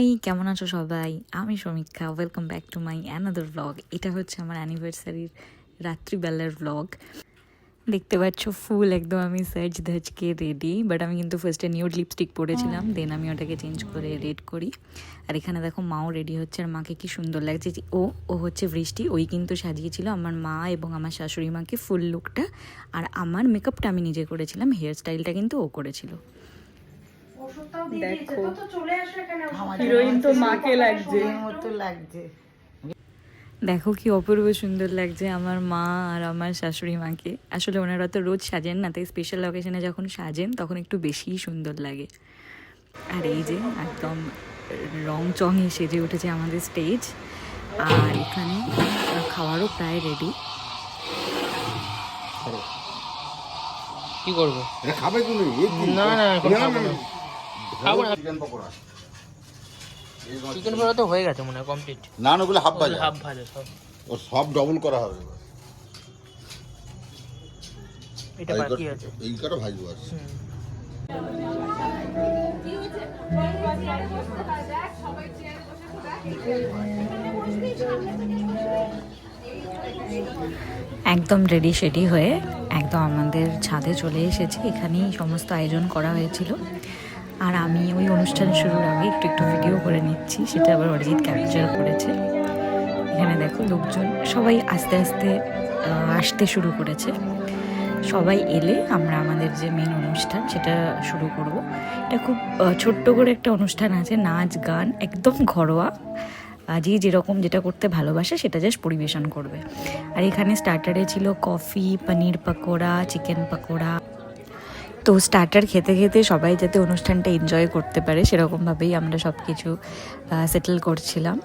High, কেমন আছো সবাই? আমি সমীক্ষা। Welcome back to my another blog. এটা হচ্ছে আমার অ্যানিভার্সারির রাত্রিবেলার ব্লগ। দেখতে পাচ্ছ ফুল একদম আমি সাজ ধাজকে রেডি, বাট আমি কিন্তু ফার্স্টে নিউড লিপস্টিক পরেছিলাম, দেন আমি ওটাকে চেঞ্জ করে রেড করি। আর এখানে দেখো মাও রেডি হচ্ছে, আর মাকে কি সুন্দর লাগছে। ও হচ্ছে বৃষ্টি, ওই কিন্তু সাজিয়েছিল আমার মা এবং আমার শাশুড়ি মাকে ফুল লুকটা। আর আমার মেকআপটা আমি নিজে করেছিলাম, হেয়ার স্টাইলটা কিন্তু ও করেছিল। দেখো হিরোইন তো মাকে লাগছে। দেখো কি অপূর্ব সুন্দর লাগছে আমার মা আর আমার শাশুড়ি মাকে। আসলে ওনারা তো রোজ সাজেন না, তাই স্পেশাল অকেশনে যখন সাজেন তখন একটু বেশিই সুন্দর লাগে। আর এই যে একদম রং চঙে সেজে উঠেছে আমাদের স্টেজ। আর এখানে খাওয়ারও প্রায় রেডি। কি করবো? এটা খাবে কি না না এখন খাবো না। খাবো না। চিকেন পকোড়া। চিকেন পকোড়া তো হয়ে গেছে মনে হয় কমপ্লিট। না না ওগুলো হাফ ভাজা। হাফ ভাজা সব। ও সব ডবল করা হবে। এটা বাকি আছে। এই কটা ভাজবো আছে। একদম রেডি শেডি হয়ে একদম আমাদের ছাদে চলে এসেছি। এখানেই সমস্ত আয়োজন করা হয়েছিল। আর আমি ওই অনুষ্ঠান শুরুর আগে একটু একটু ভিডিও করে নিচ্ছি, সেটা আবার অরিজিৎ ক্যাপচার করেছে। এখানে দেখো লোকজন সবাই আস্তে আস্তে আসতে শুরু করেছে। সবাই এলে আমরা আমাদের যে মেন অনুষ্ঠান সেটা শুরু করব। এটা খুব ছোট্ট করে একটা অনুষ্ঠান আছে, নাচ গান একদম ঘরোয়া, যে যেরকম যেটা করতে ভালোবাসে সেটা জাস্ট পরিবেশন করবে। আর এখানে স্টার্টারে ছিল কফি, পনির পকোড়া, চিকেন পকোড়া। তো স্টার্টার খেতে খেতে সবাই যাতে অনুষ্ঠানটা এনজয় করতে পারে সেরকমভাবেই আমরা সব কিছু সেটেল করছিলাম।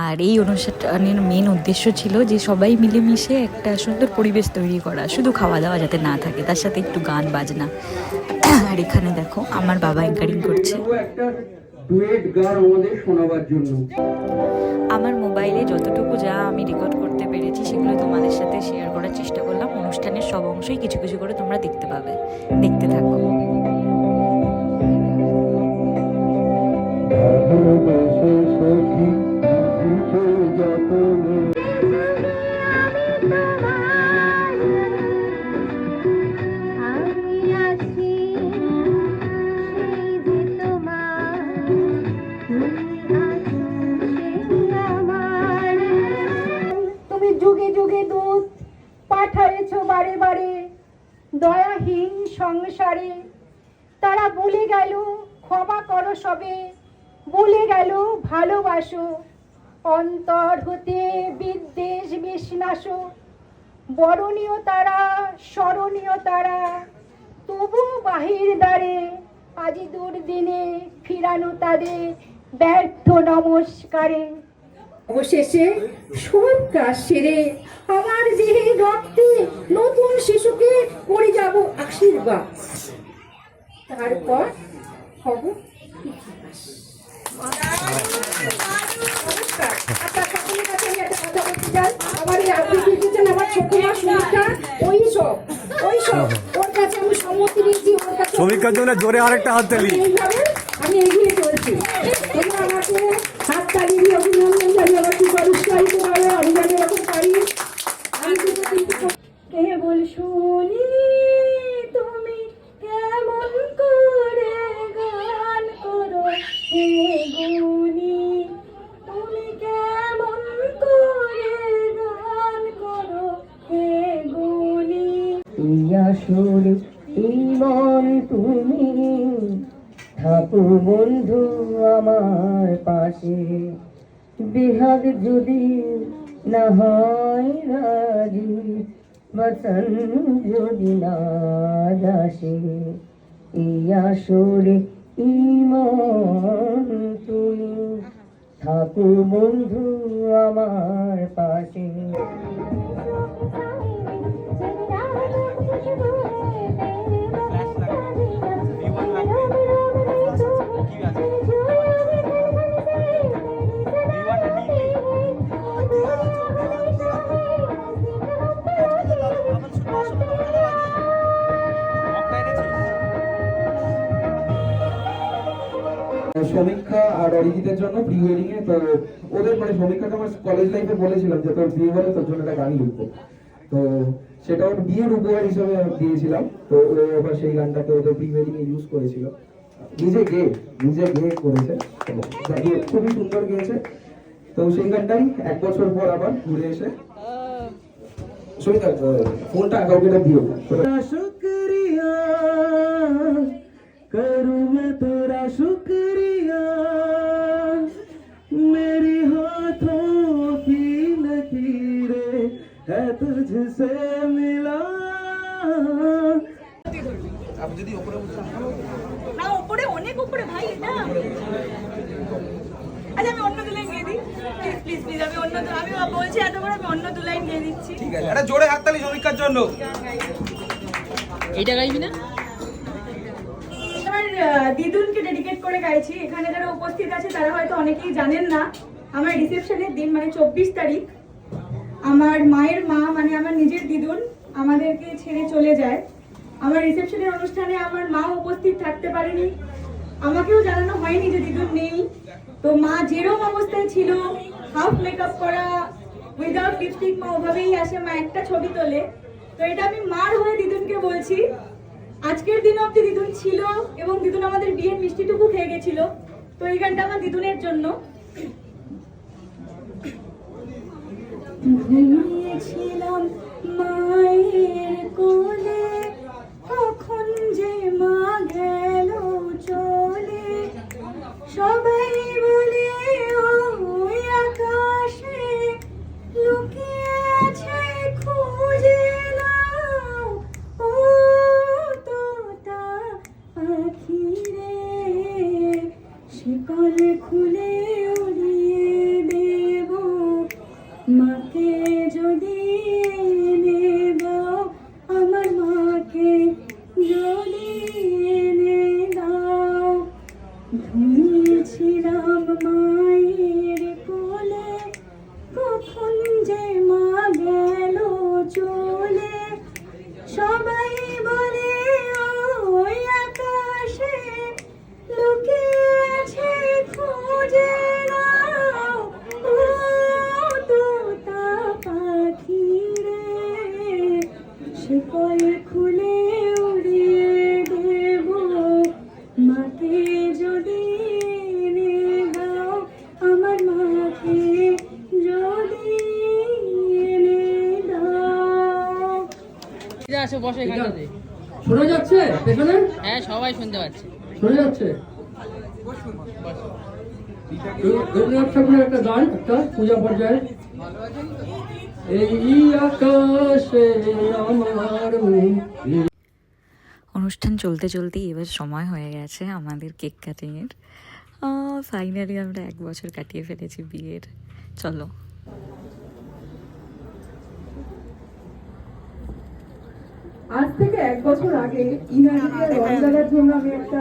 আর এই অনুষ্ঠানের মেন উদ্দেশ্য ছিল যে সবাই মিলেমিশে একটা সুন্দর পরিবেশ তৈরি করা, শুধু খাওয়া দাওয়া যাতে না থাকে, তার সাথে একটু গান বাজনা। আর এখানে দেখো আমার বাবা অ্যাঙ্কারিং করছে। আমার মোবাইলে যতটুকু যা আমি রেকর্ড করতে পেরেছি সেগুলো তোমাদের সাথে শেয়ার করার চেষ্টা করলাম। অনুষ্ঠানের সব অংশই কিছু কিছু করে তোমরা দেখতে পাবে, দেখতে থাকো। যুগে যুগে দূত পাঠায়েছ বারে বারে দয়াহীন সংসারে। তারা বলে গেল ক্ষমা করো সবে, বলে গেল ভালোবাসো, অন্তর হতে বিদ্বেষ বিষ্ণাস। বরণীয় তারা স্মরণীয় তারা, তবু বাহির দ্বারে আজি দুর্দিনে ফিরানো তাদের ব্যর্থ নমস্কারে। অবশেষে সব কাজ সেরে আমার যে রক্তে নতুন শিশুকে করে যাব আশীর্বাদ। তারপর হব আমার এই আবৃত্তি দিচ্ছেন আমার ছোট মা সমীক্ষা। ওই সব ওর কাছে আমি সম্মতি দিয়েছি। ওর কাছে সমীক্ষার জন্য জোরে আরেকটা হাত তালি। এইভাবে আমি এগিয়ে চলছি। তোমরা আমাকে হাত তালি দিয়ে অভিনন্দন জানিয়ে আমার কি পরিষ্কারিত পারো, আমি জানি এরকম পারি। কেবল শুনি তুমি কেমন করে গান করো হে গুণী, তুমি কেমন করে গান করো হে গুণী। এই আসলে এই মন তুমি থাকো বন্ধু আমার পাশে, বিহাগ যদি না হয় রাজি, বসন যদি না আসে। এই আসরে ইমন তুমি থাকো বন্ধু আমার পাশে। সমীক্ষা আর অরিজিতের জন্য প্রি ওয়েডিং এ, তো ওদের মানে সমীক্ষাকে আমার কলেজ লাইফে বলেছিলাম যে তোর বিয়ে হলে তোর জন্য একটা গান লিখবো, তো সেটা ওর বিয়ের উপহার হিসেবে দিয়েছিলাম। তো ও আবার সেই গানটাকে ওদের প্রি ওয়েডিং এ ইউজ করেছিল, নিজে গেয়ে করেছে, তো খুবই সুন্দর গেয়েছে। তো সেই গানটাই 1 বছর পর আবার ঘুরে এসে ফোনটা কাউকে দিও। শুক্রিয়া करूं मैं तेरा शुक्रिया, मेरी हाथों की लकीरें है तुझसे मिला। अब যদি উপরে না উপরে অনেক উপরে ভাই এটা। আচ্ছা আমি অন্য দুলাইন গিয়ে দিই, প্লিজ প্লিজ আমি বলছি এত করে আমি অন্য দুলাইন গিয়ে দিচ্ছি। ঠিক আছে, এটা জোরে হাততালি সমীক্ষার জন্য। এইটা গাইবি না? আমার দিদুনকে ডেডিকেট করে গাইছি। এখানে যারা উপস্থিত আছে তারা হয়তো অনেকেই জানেন না, আমার রিসেপশনের দিন মানে 24 তারিখ আমার মায়ের মা মানে আমার নিজের দিদুন আমাদেরকে ছেড়ে চলে যায়। আমার রিসেপশনের অনুষ্ঠানে আমার মা উপস্থিত থাকতে পারেনি, আমাকেও জানানো হয়নি যে দিদুন নেই। তো মা যেরকম অবস্থায় ছিল, হাফ মেকআপ করা, উইদাউট লিপস্টিক, মা ওভাবেই আসে, মা একটা ছবি তোলে। তো এটা আমি মার হয়ে দিদুনকে বলছি। আজকের দিন অব্দি দিদুন ছিল এবং দিদুন আমাদের বিয়ের মিষ্টিটুকু খেয়ে গেছিল। তো এই গানটা আমার দিদুনের জন্য। ঘুমিয়েছিলাম মায়ের কোলে, কখন যে মা গেল চলে, সবাই বলে ওই আকাশে লুকিয়ে আছে খুঁজে নাও, ও তোতা পাখি রে, শিকল খুলে উড়িয়ে দেব, মাকে যদি এনে দাও, আমার মাকে যদি এনে দাও। ঘুমিয়েছিলাম মায়ের কোলে, কখন যে মা গেল চলে, সবাই বলে ওই আকাশে লুকিয়ে আছে খুঁজে নাও, ও তোতা পাখি রে, শিকল খুলে উড়িয়ে দেব, মাকে যদি এনে দাও, আমার মাকে যদি এনে দাও। এটা আসো, বসো এখানটাতে। শোনা যাচ্ছে পেছনে? হ্যাঁ সবাই শুনতে পাচ্ছে। শোনা যাচ্ছে? রবীন্দ্রনাথ ঠাকুরের একটা গান, একটা পূজা পর্যায়ে, এই আকাশে আমার মেয়ে। অনুষ্ঠান চলতে চলতেই এবার সময় হয়ে গেছে আমাদের কেক কাটিংয়ের। ফাইনালি আমরা 1 বছর কাটিয়ে ফেলেছি বিয়ের। চলো। আজ থেকে 1 বছর আগে ইনারিতে রং লাগার জন্য আমি একটা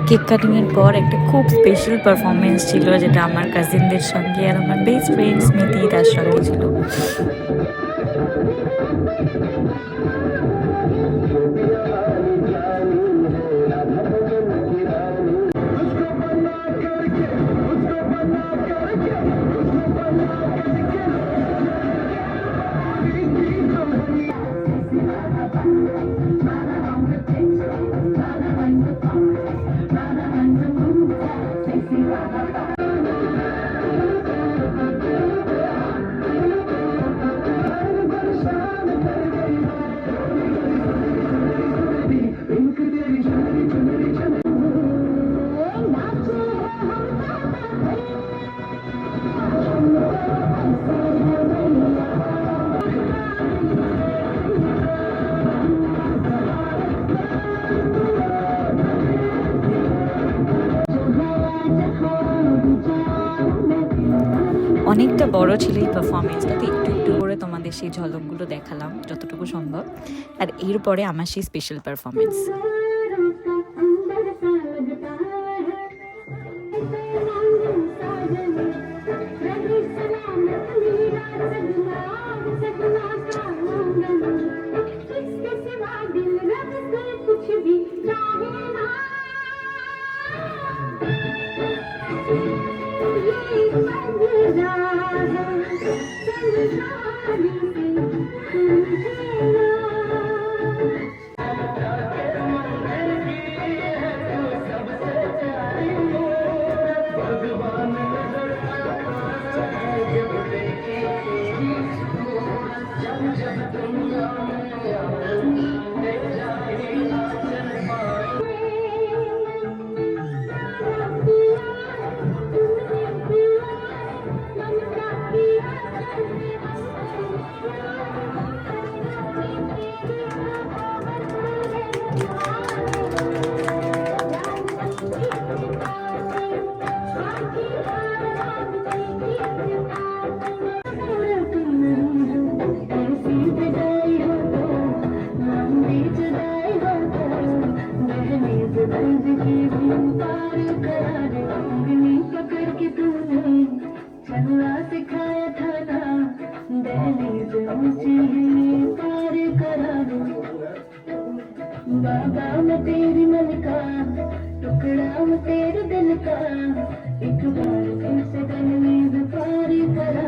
কেক কাটিংয়ের পর একটা খুব স্পেশাল পারফরমেন্স ছিল, যেটা আমার কাজিনদের সঙ্গে আর আমার বেস্ট ফ্রেন্ড স্মৃতি তার সঙ্গে ছিল। অনেকটা বড় ছিল এই পারফরমেন্সটা, তো একটু একটু করে তোমাদের সেই ঝলকগুলো দেখালাম যতটুকু সম্ভব। আর এরপরে আমার সেই স্পেশাল পারফরমেন্স। बाबा मैं तेरी मन का टुकड़ा मैं तेरे दिल का एक बार फिर से गल में पार करा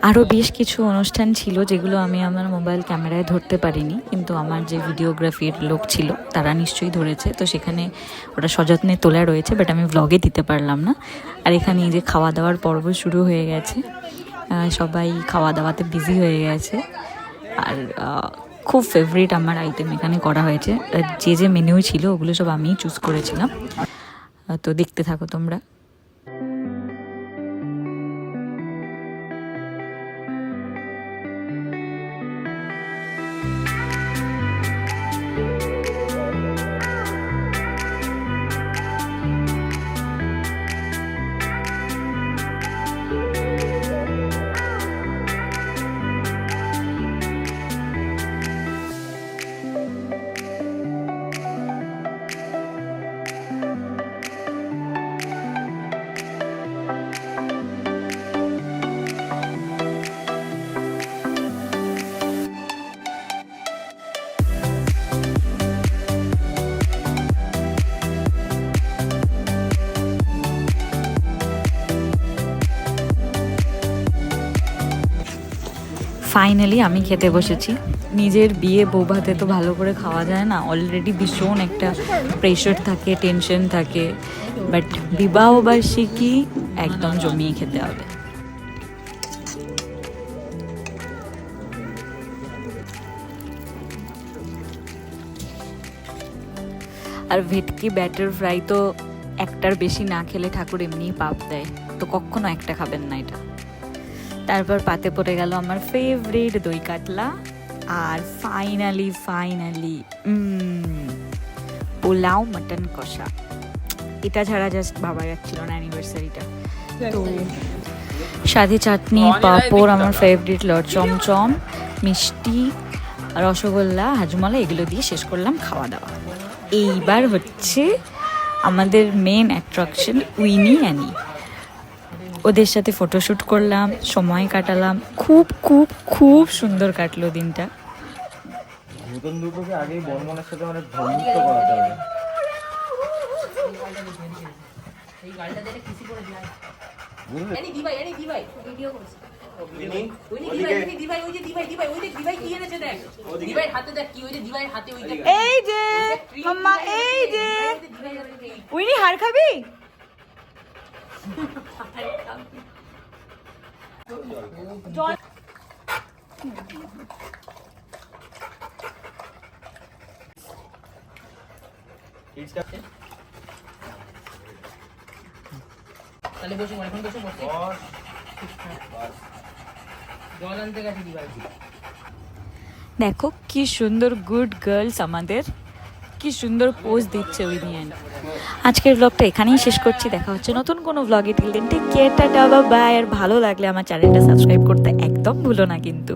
আরও বেশ কিছু অনুষ্ঠান ছিল যেগুলো আমি আমার মোবাইল ক্যামেরায় ধরতে পারিনি, কিন্তু আমার যে ভিডিওগ্রাফির লোক ছিল তারা নিশ্চয়ই ধরেছে। তো সেখানে ওটা সযত্নে তোলা রয়েছে, বাট আমি ভ্লগে দিতে পারলাম না। আর এখানে এই যে খাওয়া দাওয়ার পর্ব শুরু হয়ে গেছে, সবাই খাওয়া দাওয়াতে বিজি হয়ে গেছে। আর খুব ফেভারিট আমার আইটেম এখানে করা হয়েছে, যে যে মেনু ছিল ওগুলো সব আমিই চুজ করেছিলাম। তো দেখতে থাকো তোমরা। ফাইনালি আমি খেতে বসেছি। নিজের বিয়ে বৌভাতে তো ভালো করে খাওয়া যায় না, অলরেডি ভীষণ একটা প্রেশার থাকে, টেনশন থাকে, বাট বিবাহবার্ষিকী একদম জমিয়ে খেতে হবে। আর ভেটকি ব্যাটার ফ্রাই তো একটার বেশি না খেলে ঠাকুর এমনিই পাপ দেয়, তো কখনো একটা খাবেন না এটা। তারপর পাতে পড়ে গেল আমার ফেভারিট দই কাতলা, আর ফাইনালি পোলাও মাটন কষা। এটা ছাড়া জাস্ট ভাবা যাচ্ছিল না অ্যানিভার্সারিটা। তো সাথে চাটনি, পাঁপড়, আমার ফেভারিট লট চমচম, মিষ্টি, রসগোল্লা, হাজমলা, এগুলো দিয়ে শেষ করলাম খাওয়া দাওয়া। এইবার হচ্ছে আমাদের মেন অ্যাট্রাকশন উইনি অ্যানি। ওদের সাথে ফটোশ্যুট করলাম, সময় কাটালাম, খুব খুব খুব সুন্দর কাটলো দিনটা। নতুন দুটোকে আগেই বর্মনের সাথে অনেক বন্ধুত্ব করাতে হবে। এই যে মাম্মা, এই যে উইনি হার খাবি? তাহলে বসে এখন বসে বসে জল আনতে গেছে দিভাই। দেখো কি সুন্দর গুড গার্লস আমাদের, কি সুন্দর পোজ দিচ্ছে উইনি অ্যান্ড। আজকের ব্লগটা এখানেই শেষ করছি, দেখা হচ্ছে নতুন কোনো ব্লগে। Till then take care, tata, bye bye. আর ভালো লাগলে আমার চ্যানেলটা সাবস্ক্রাইব করতে একদম ভুলো না কিন্তু।